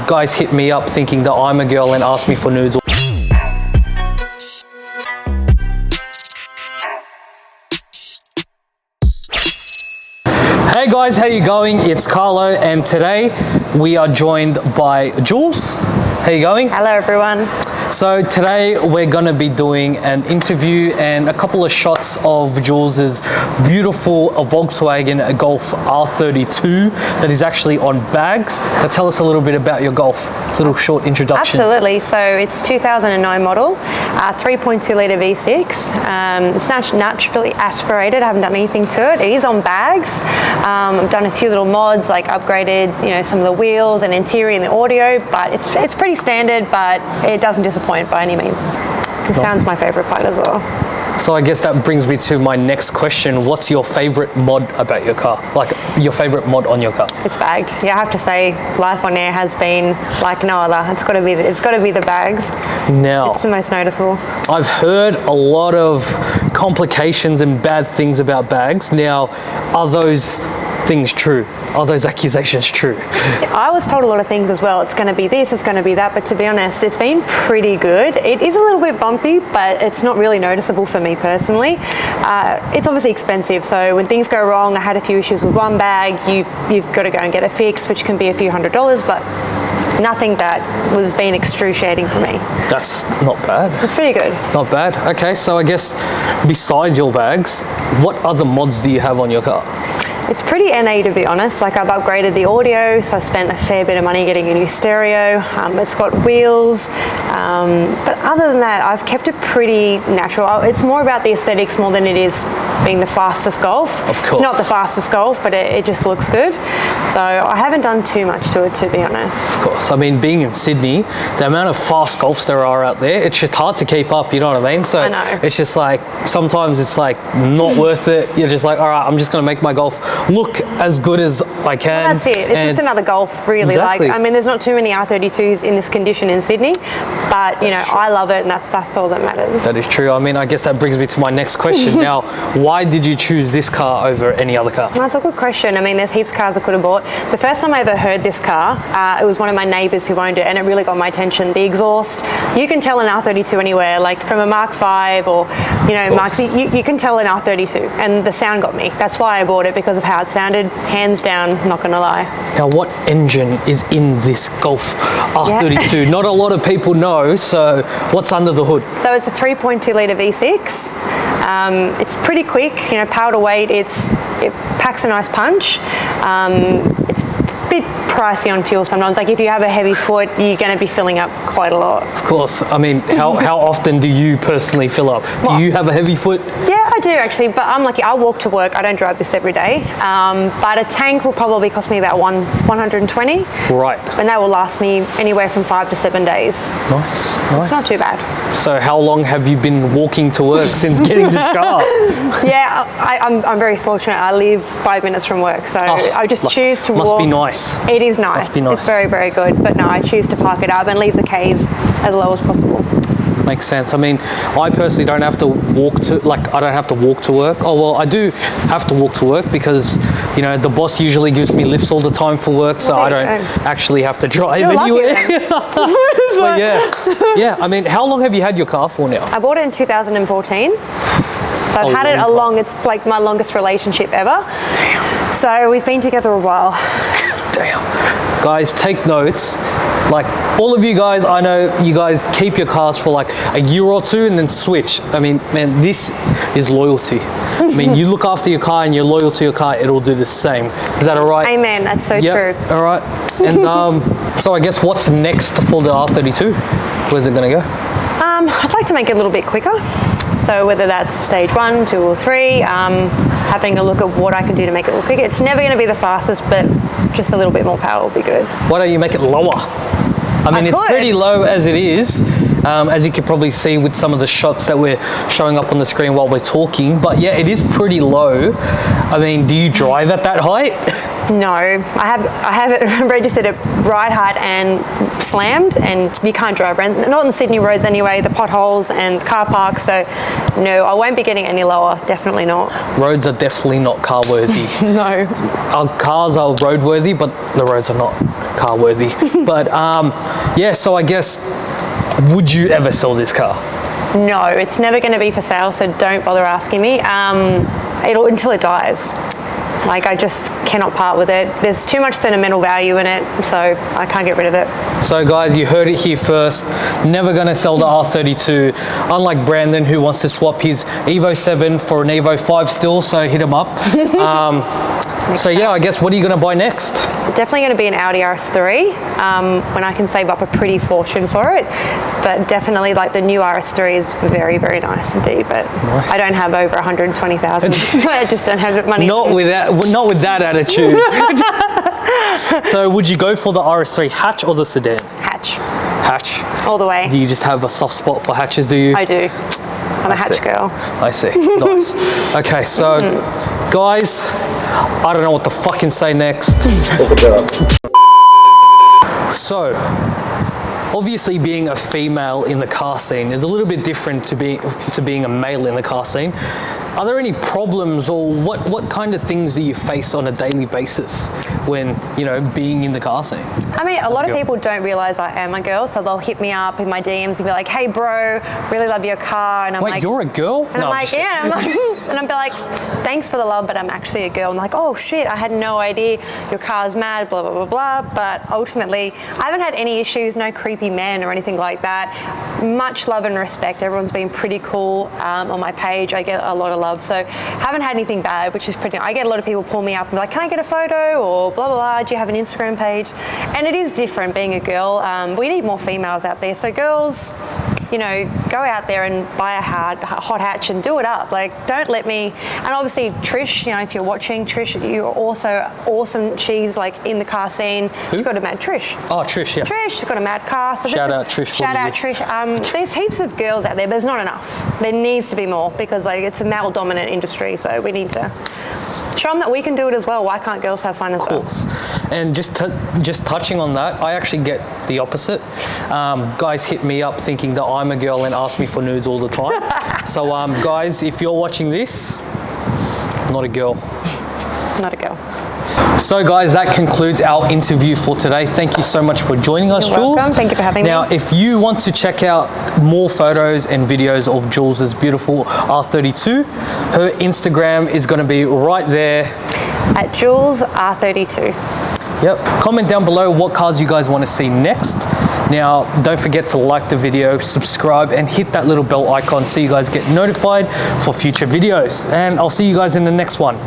guys hit me up thinking that I'm a girl and ask me for nudes. Hey guys, how you going? It's Carlo, and today we are joined by Jules. How you going? Hello everyone. So today we're going to be doing an interview and a couple of shots of Jules's beautiful Volkswagen Golf R32 that is actually on bags. Now tell us a little bit about your Golf, a little short introduction. Absolutely. So it's 2009 model, 3.2 litre V6. It's naturally aspirated. I haven't done anything to it. It is on bags. I've done a few little mods, like upgraded, some of the wheels and interior and the audio, but it's pretty standard, but it doesn't disappoint by any means. The sound's my favourite part as well. So I guess that brings me to my next question. What's your favourite mod about your car? Like your favourite mod on your car? It's bagged. Yeah, I have to say, life on air has been like no other. It's got to be the bags. Now, it's the most noticeable. I've heard a lot of complications and bad things about bags. Now, are those things true? Are those accusations true? I was told a lot of things as well. It's going to be this, it's going to be that, but to be honest, it's been pretty good. It is a little bit bumpy, but it's not really noticeable for me personally. It's obviously expensive, so when things go wrong, I had a few issues with one bag, you've got to go and get it fixed, which can be a few $100s, but nothing that was being excruciating for me. That's not bad. It's pretty good. Not bad. Okay, so I guess besides your bags, what other mods do you have on your car? It's pretty NA, to be honest. Like, I've upgraded the audio, so I spent a fair bit of money getting a new stereo. It's got wheels, but other than that, I've kept it pretty natural. It's more about the aesthetics more than it is being the fastest Golf. Of course. It's not the fastest Golf, but it just looks good. So I haven't done too much to it, to be honest. Of course. I mean, being in Sydney, the amount of fast Golfs there are out there, it's just hard to keep up, you know what I mean? So I know. It's just like, sometimes it's like not worth it. You're just like, all right, I'm just going to make my Golf look as good as I can. Well, that's it. It's just another Golf, really. Exactly. Like, I mean, there's not too many R32s in this condition in Sydney, but I love it, and that's all that matters. That is true. I mean, I guess that brings me to my next question. Now, why did you choose this car over any other car? That's a good question. I mean, there's heaps of cars I could have bought. The first time I ever heard this car, it was one of my neighbours who owned it, and it really got my attention. The exhaust, you can tell an R32 anywhere, like from a Mark 5 or, Mark C, you can tell an R32, and the sound got me. That's why I bought it, because of how it sounded. Hands down, not gonna lie. Now, what engine is in this Golf R32? Yeah. Not a lot of people know, so what's under the hood? So it's a 3.2 litre V6. It's pretty quick, power to weight, it packs a nice punch. It's a bit pricey on fuel sometimes. Like, if you have a heavy foot, you're going to be filling up quite a lot. Of course. I mean, how often do you personally fill up? Do you have a heavy foot? Yeah, I do actually, but I'm lucky. I walk to work. I don't drive this every day. But a tank will probably cost me about 120. Right. And that will last me anywhere from 5 to 7 days. Nice. It's not too bad. So how long have you been walking to work since getting this car? Yeah, I'm very fortunate. I live 5 minutes from work, so I just choose to walk. Must be nice. It is nice. Must be nice. It's very, very good. But no, I choose to park it up and leave the Ks as low as possible. Makes sense. I mean, I personally don't have to walk to, I don't have to walk to work. Oh, well, I do have to walk to work because, the boss usually gives me lifts all the time for work, so I don't actually have to drive anywhere. But yeah. I mean, how long have you had your car for now? I bought it in 2014. So I've had it it's like my longest relationship ever. Damn. So we've been together a while. Damn. Guys, take notes. Like, all of you guys, I know you guys keep your cars for like a year or two and then switch. I mean, man, this is loyalty. I mean, you look after your car and you're loyal to your car, it'll do the same. Is that all right? Amen. That's so true. All right. And so I guess what's next for the R32? Where's it going to go? I'd like to make it a little bit quicker. So whether that's stage 1, 2 or 3, having a look at what I can do to make it look quicker. It's never going to be the fastest, but just a little bit more power will be good. Why don't you make it lower? I mean, it's pretty low as it is, as you can probably see with some of the shots that we're showing up on the screen while we're talking. But yeah, it is pretty low. I mean, do you drive at that height? No, I have it registered at ride height and slammed, and you can't drive around. Not on Sydney roads anyway, the potholes and car parks, so no, I won't be getting any lower, definitely not. Roads are definitely not car worthy. No. Our cars are road worthy, but the roads are not. car worthy. But yeah, so I guess, would you ever sell this car? No, it's never going to be for sale, so don't bother asking me. Until it dies. Like, I just cannot part with it. There's too much sentimental value in it, so I can't get rid of it. So guys, you heard it here first. Never gonna sell the R32. Unlike Brandon, who wants to swap his Evo 7 for an Evo 5 still, so hit him up. So yeah, I guess, what are you gonna buy next? Definitely going to be an Audi RS3 when I can save up a pretty fortune for it. But definitely, like, the new RS3 is very, very nice indeed. But nice. I don't have over 120,000. I just don't have money. Not with that attitude. So would you go for the RS3 hatch or the sedan? Hatch. Hatch. All the way. Do you just have a soft spot for hatches, do you? I do. I'm a hatch girl. I see. Nice. Okay, so guys, I don't know what to fucking say next. So, obviously being a female in the car scene is a little bit different to being a male in the car scene. Are there any problems, or what kind of things do you face on a daily basis when, you know, being in the car scene? I mean, a lot of people don't realize I am a girl, so they'll hit me up in my DMs and be like, "Hey bro, really love your car," and I'm like, "Wait, you're a girl?" And I'm like, "Yeah," and I'm like, "Thanks for the love, but I'm actually a girl." I'm like, "Oh shit, I had no idea your car's mad, blah blah blah blah." But ultimately, I haven't had any issues, no creepy men or anything like that. Much love and respect. Everyone's been pretty cool on my page. I get a lot of love, so haven't had anything bad, which is pretty. I get a lot of people pull me up and be like, "Can I get a photo?" or blah blah blah. Do you have an Instagram page? And it is different being a girl. We need more females out there. So girls, you know, go out there and buy a hot hatch and do it up. Like, don't let me. And obviously Trish, you know, if you're watching, Trish, you're also awesome. She's like in the car scene. Who? She's got a mad Trish. Oh, Trish, yeah. Trish, she's got a mad car. So shout out Trish. Shout out Trish. There's heaps of girls out there, but there's not enough. There needs to be more, because like it's a male-dominant industry. So we need to show them that we can do it as well. Why can't girls have fun as well? Of course. And just touching on that, I actually get the opposite. Guys hit me up thinking that I'm a girl and ask me for nudes all the time. So guys, if you're watching this, I'm not a girl. Not a girl. So guys, that concludes our interview for today. Thank you so much for joining us, You're Jules. welcome. Thank you for having me. Now, if you want to check out more photos and videos of Jules's beautiful R32, her Instagram is going to be right there. At Jules R32. Yep. Comment down below what cars you guys want to see next. Now, don't forget to like the video, subscribe, and hit that little bell icon so you guys get notified for future videos. And I'll see you guys in the next one.